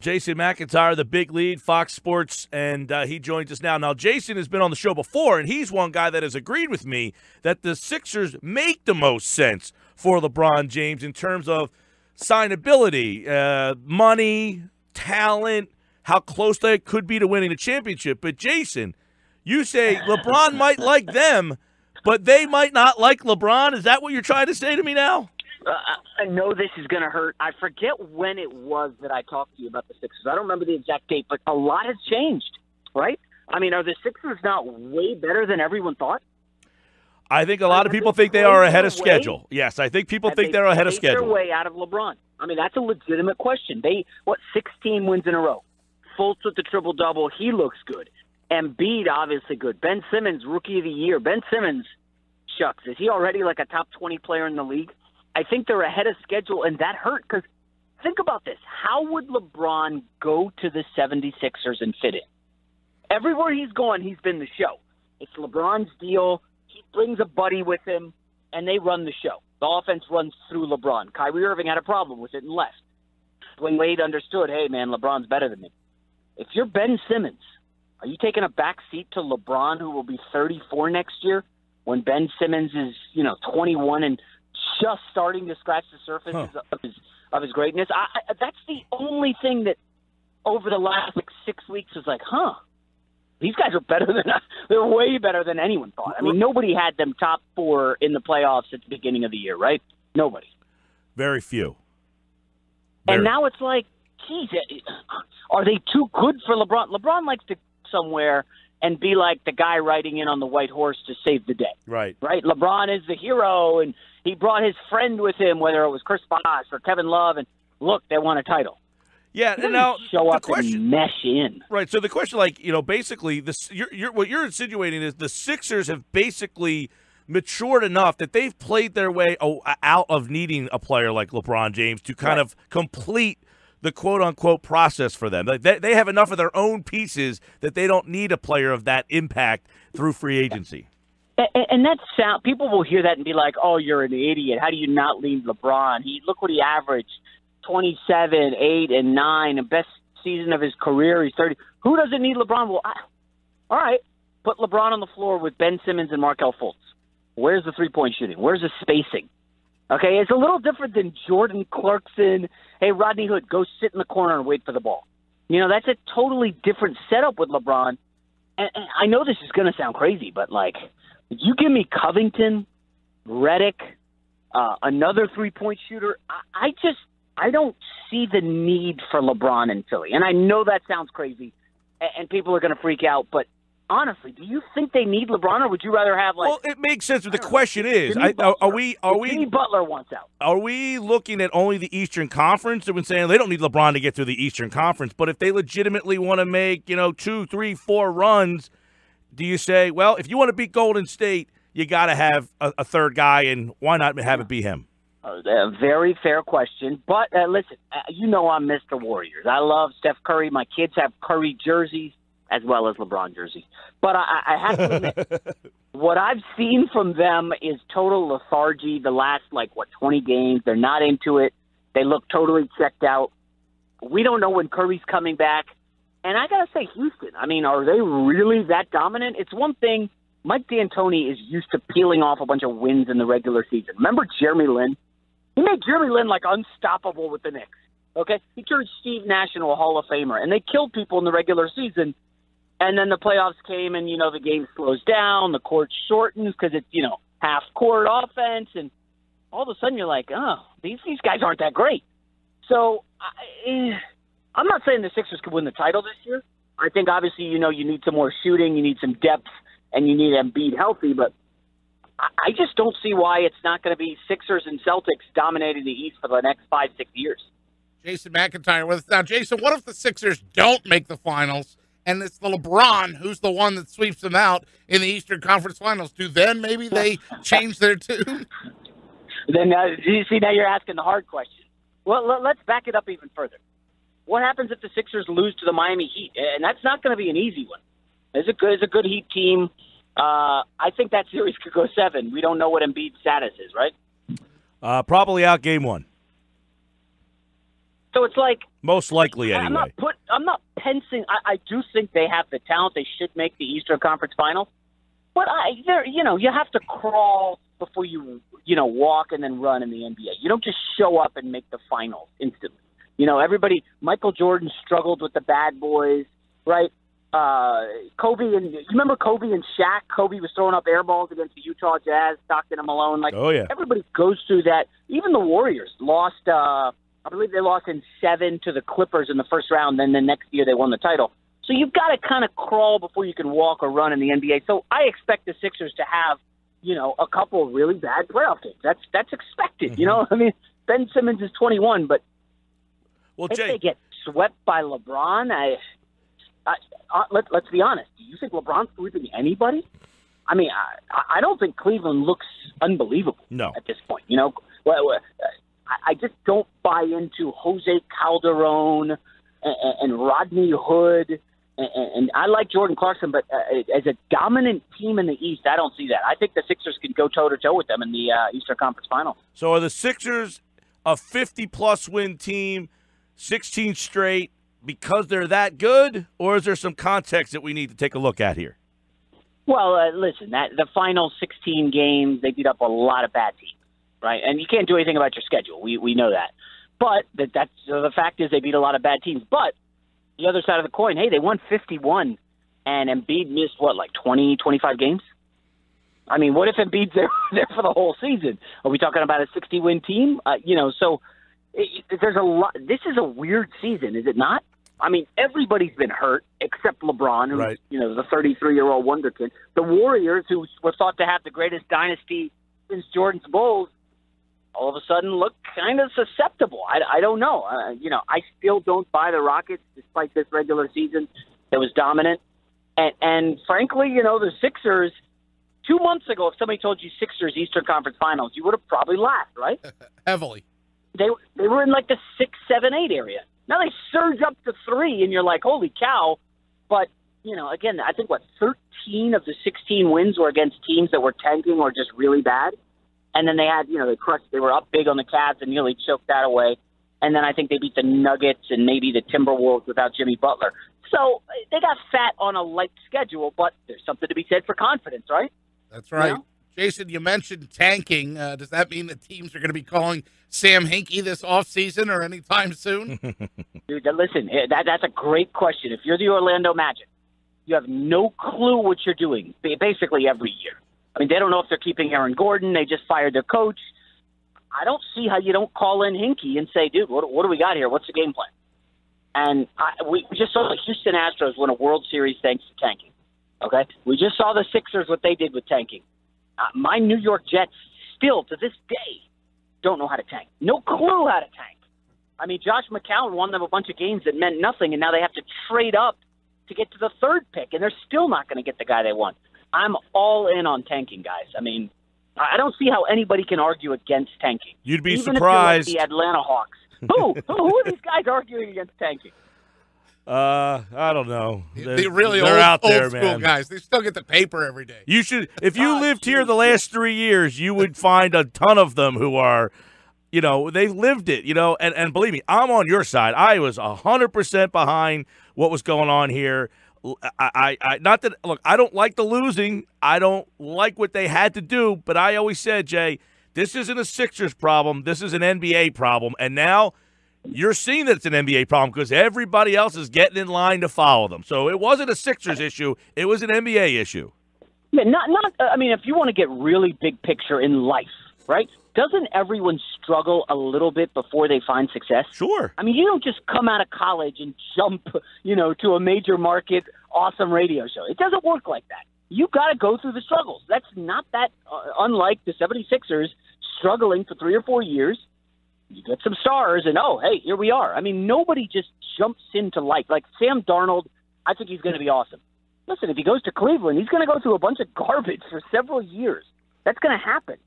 Jason McIntyre, the big lead, Fox Sports, and he joins us now. Now, Jason has been on the show before, and he's one guy that has agreed with me that the Sixers make the most sense for LeBron James in terms of signability, money, talent, how close they could be to winning the championship. But, Jason, you say LeBron might like them, but they might not like LeBron. Is that what you're trying to say to me now? I know this is going to hurt. I forget when it was that I talked to you about the Sixers. I don't remember the exact date, but a lot has changed, right? I mean, are the Sixers not way better than everyone thought? I think a lot of people think they are ahead of schedule. Yes, I think people think they're ahead of schedule. Their way out of LeBron. I mean, that's a legitimate question. 16 wins in a row. Fultz with the triple-double. He looks good. Embiid, obviously good. Ben Simmons, Rookie of the Year. Ben Simmons, shucks, is he already like a top 20 player in the league? I think they're ahead of schedule, and that hurt because think about this. How would LeBron go to the 76ers and fit in? Everywhere he's gone, he's been the show. It's LeBron's deal. He brings a buddy with him, and they run the show. The offense runs through LeBron. Kyrie Irving had a problem with it and left. Dwayne Wade understood, hey, man, LeBron's better than me. If you're Ben Simmons, are you taking a back seat to LeBron, who will be 34 next year, when Ben Simmons is, 21 and just starting to scratch the surface of his greatness? That's the only thing that over the last 6 weeks was like, these guys are better than they're way better than anyone thought. I mean, nobody had them top 4 in the playoffs at the beginning of the year, right? Nobody. Very few. And now it's like, geez, are they too good for LeBron? LeBron likes to somewhere and be like the guy riding in on the white horse to save the day. Right. Right? LeBron is the hero, and he brought his friend with him, whether it was Chris Bosh or Kevin Love, and look, they won a title. Yeah, and now show up and mesh in. Right, so the question, basically, what you're insinuating is the Sixers have basically matured enough that they've played their way out of needing a player like LeBron James to kind of complete the quote-unquote process for them. They have enough of their own pieces that they don't need a player of that impact through free agency. And that sound, people will hear that and be like, oh, you're an idiot. How do you not lead LeBron? Look what he averaged, 27, 8, and 9, the best season of his career. He's 30. Who doesn't need LeBron? Well, all right, put LeBron on the floor with Ben Simmons and Markelle Fultz. Where's the three-point shooting? Where's the spacing? Okay, it's a little different than Jordan Clarkson. Hey, Rodney Hood, go sit in the corner and wait for the ball. That's a totally different setup with LeBron. And I know this is going to sound crazy, but, you give me Covington, Redick, another three-point shooter, I don't see the need for LeBron in Philly. And I know that sounds crazy, and people are going to freak out, but honestly, do you think they need LeBron, or would you rather have Well, it makes sense. But the question is, Jimmy Butler wants out? Are we looking at only the Eastern Conference? They've been saying they don't need LeBron to get through the Eastern Conference, but if they legitimately want to make 2, 3, 4 runs, do you say, well, if you want to beat Golden State, you got to have a third guy, and why not have it be him? A very fair question, but listen, I'm Mr. Warriors. I love Steph Curry. My kids have Curry jerseys as well as LeBron jerseys. But I have to admit, what I've seen from them is total lethargy the last, 20 games. They're not into it. They look totally checked out. We don't know when Curry's coming back. And I got to say, Houston, I mean, are they really that dominant? It's one thing. Mike D'Antoni is used to peeling off a bunch of wins in the regular season. Remember Jeremy Lin? He made Jeremy Lin, unstoppable with the Knicks. Okay? He turned Steve Nash into a Hall of Famer. And they killed people in the regular season. And then the playoffs came, and, the game slows down, the court shortens because it's, half-court offense, and all of a sudden you're like, oh, these guys aren't that great. So I'm not saying the Sixers could win the title this year. I think, obviously, you need some more shooting, you need some depth, and you need Embiid healthy, but I just don't see why it's not going to be Sixers and Celtics dominating the East for the next 5-6 years. Jason McIntyre with us. Now, Jason, what if the Sixers don't make the finals, and it's the LeBron who's the one that sweeps them out in the Eastern Conference Finals? Do then maybe they change their tune? Then you see, now you're asking the hard question. Well, let's back it up even further. What happens if the Sixers lose to the Miami Heat? And that's not going to be an easy one. It's a good Heat team. I think that series could go 7. We don't know what Embiid's status is, right? Probably out game 1. So it's like most likely anyway. I'm not pensing. I do think they have the talent. They should make the Eastern Conference Finals. But you have to crawl before you walk and then run in the NBA. You don't just show up and make the finals instantly. Everybody. Michael Jordan struggled with the bad boys, right? Kobe you remember Kobe and Shaq? Kobe was throwing up air balls against the Utah Jazz, Stockton and Malone. Like, oh yeah, everybody goes through that. Even the Warriors lost. I believe they lost in 7 to the Clippers in the first round. Then the next year they won the title. So you've got to kind of crawl before you can walk or run in the NBA. So I expect the Sixers to have, a couple of really bad playoff games. That's expected. Mm-hmm. I mean, Ben Simmons is 21, but if Jay, they get swept by LeBron, let's be honest. Do you think LeBron's sweeping anybody? I mean, I don't think Cleveland looks unbelievable at this point. I just don't buy into Jose Calderon and Rodney Hood. And I like Jordan Clarkson, but as a dominant team in the East, I don't see that. I think the Sixers can go toe-to-toe with them in the Eastern Conference Finals. So are the Sixers a 50-plus win team, 16 straight, because they're that good, or is there some context that we need to take a look at here? Well, listen, the final 16 games, they beat up a lot of bad teams, right? And you can't do anything about your schedule. We know that. But the fact is they beat a lot of bad teams. But the other side of the coin, hey, they won 51, and Embiid missed, 20, 25 games? I mean, what if Embiid's there for the whole season? Are we talking about a 60-win team? So there's a lot. This is a weird season, is it not? I mean, everybody's been hurt except LeBron, who's, right, the 33-year-old wonderkid. The Warriors, who were thought to have the greatest dynasty since Jordan's Bulls, all of a sudden look kind of susceptible. I don't know. I still don't buy the Rockets despite this regular season that was dominant. And frankly, the Sixers, 2 months ago, if somebody told you Sixers Eastern Conference Finals, you would have probably laughed, right? Heavily. They were in like the 6, 7, 8 area. Now they surge up to 3, and you're like, holy cow. But, again, I think, 13 of the 16 wins were against teams that were tanking or just really bad. And then they had, they were up big on the Cavs and nearly choked that away. And then I think they beat the Nuggets and maybe the Timberwolves without Jimmy Butler. So they got fat on a light schedule, but there's something to be said for confidence, right? That's right. Jason, you mentioned tanking. Does that mean that teams are going to be calling Sam Hinkie this offseason or anytime soon? Dude, listen, that's a great question. If you're the Orlando Magic, you have no clue what you're doing basically every year. I mean, they don't know if they're keeping Aaron Gordon. They just fired their coach. I don't see how you don't call in Hinkie and say, dude, what do we got here? What's the game plan? And we just saw the Houston Astros win a World Series thanks to tanking. Okay? We just saw the Sixers, what they did with tanking. My New York Jets still, to this day, don't know how to tank. No clue how to tank. I mean, Josh McCown won them a bunch of games that meant nothing, and now they have to trade up to get to the 3rd pick, and they're still not going to get the guy they want. I'm all in on tanking, guys. I mean, I don't see how anybody can argue against tanking. You'd be Even surprised. If you're like the Atlanta Hawks. Who are these guys arguing against tanking? I don't know. They're really they're out there, old school man. guys. They still get the paper every day. You should, if you lived here the last 3 years, you would find a ton of them who are, they lived it, and believe me, I'm on your side. I was 100% behind what was going on here. I not that, look, I don't like the losing. I don't like what they had to do, but I always said, Jay, this isn't a Sixers problem. This is an NBA problem. And now you're seeing that it's an NBA problem because everybody else is getting in line to follow them. So it wasn't a Sixers issue. It was an NBA issue. Yeah, I mean, if you want to get really big picture in life, right? Doesn't everyone struggle a little bit before they find success? Sure. I mean, you don't just come out of college and jump, to a major market, awesome radio show. It doesn't work like that. You got to go through the struggles. That's not that unlike the 76ers struggling for 3 or 4 years. You get some stars, and, hey, here we are. I mean, nobody just jumps into life. Like Sam Darnold, I think he's going to be awesome. Listen, if he goes to Cleveland, he's going to go through a bunch of garbage for several years. That's going to happen.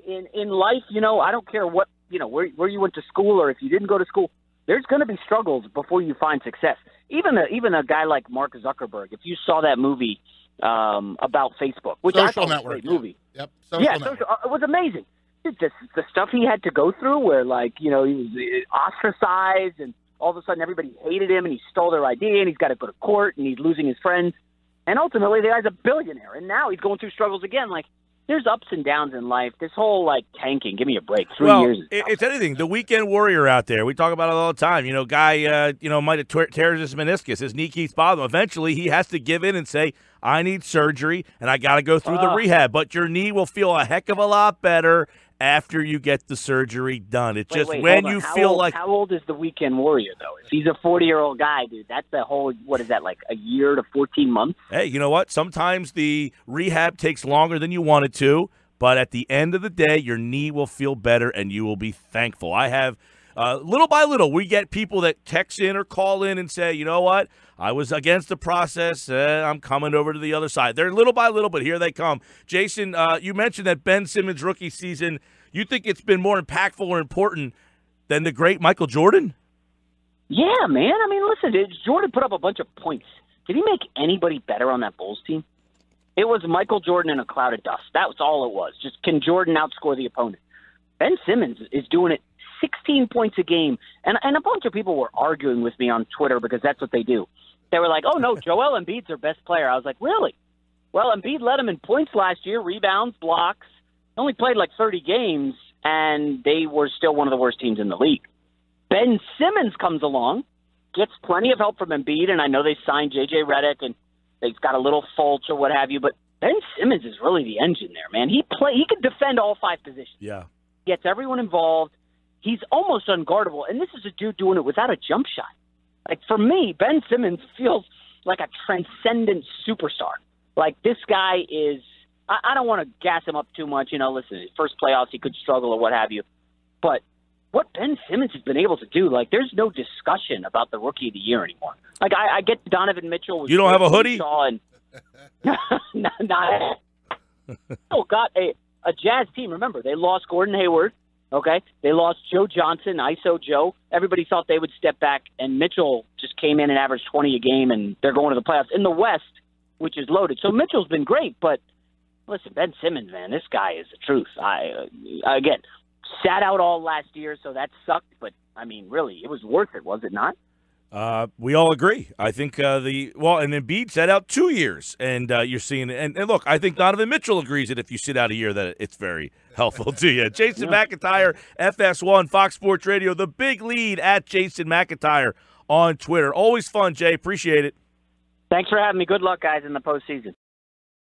In life, I don't care what, where you went to school or if you didn't go to school, there's going to be struggles before you find success. Even a guy like Mark Zuckerberg, if you saw that movie about Facebook, which I thought was a great movie. Yep. It was amazing. the stuff he had to go through where, like, he was ostracized and all of a sudden everybody hated him and he stole their ID and he's got to go to court and he's losing his friends. And ultimately the guy's a billionaire. And now he's going through struggles again. Like, there's ups and downs in life. This whole, like, tanking, give me a break. 3 years. It's anything. The weekend warrior out there. We talk about it all the time. Guy, might have tears his meniscus. His knee keeps bothering him. Eventually, he has to give in and say, I need surgery, and I got to go through the rehab. But your knee will feel a heck of a lot better after you get the surgery done. It's just when you feel like... How old is the weekend warrior, though? If he's a 40-year-old guy, dude, that's a whole, what is that, like a year to 14 months? Hey, you know what? Sometimes the rehab takes longer than you want it to, but at the end of the day, your knee will feel better, and you will be thankful. I have... little by little, we get people that text in or call in and say, you know what, I was against the process. I'm coming over to the other side. They're little by little, but here they come. Jason, you mentioned that Ben Simmons' rookie season, you think it's been more impactful or important than the great Michael Jordan? Yeah, man. I mean, listen, Jordan put up a bunch of points. Did he make anybody better on that Bulls team? It was Michael Jordan in a cloud of dust. That was all it was. Just, can Jordan outscore the opponent? Ben Simmons is doing it 16 points a game. And a bunch of people were arguing with me on Twitter because that's what they do. They were like, oh, no, Joel Embiid's their best player. I was like, really? Well, Embiid led him in points last year, rebounds, blocks. Only played like 30 games, and they were still one of the worst teams in the league. Ben Simmons comes along, gets plenty of help from Embiid, and I know they signed J.J. Redick, and they've got a little Fulch or what have you, but Ben Simmons is really the engine there, man. He can defend all 5 positions. Yeah. Gets everyone involved. He's almost unguardable, and this is a dude doing it without a jump shot. Like, for me, Ben Simmons feels like a transcendent superstar. Like, this guy is – I don't want to gas him up too much. Listen, his first playoffs, he could struggle or what have you. But what Ben Simmons has been able to do, like, there's no discussion about the Rookie of the Year anymore. Like, I get Donovan Mitchell. You don't have a hoodie? And got a Jazz team. Remember, they lost Gordon Hayward. Okay, they lost Joe Johnson, ISO Joe. Everybody thought they would step back, and Mitchell just came in and averaged 20 a game, and they're going to the playoffs in the West, which is loaded. So Mitchell's been great, but listen, Ben Simmons, man, this guy is the truth. Again, sat out all last year, so that sucked, but, I mean, really, it was worth it, was it not? We all agree. I think and Embiid sat out 2 years, and you're seeing it. And look, I think Donovan Mitchell agrees that if you sit out a year, that it's very helpful to you. Jason McIntyre, FS1, Fox Sports Radio, the big lead at Jason McIntyre on Twitter. Always fun, Jay. Appreciate it. Thanks for having me. Good luck, guys, in the postseason.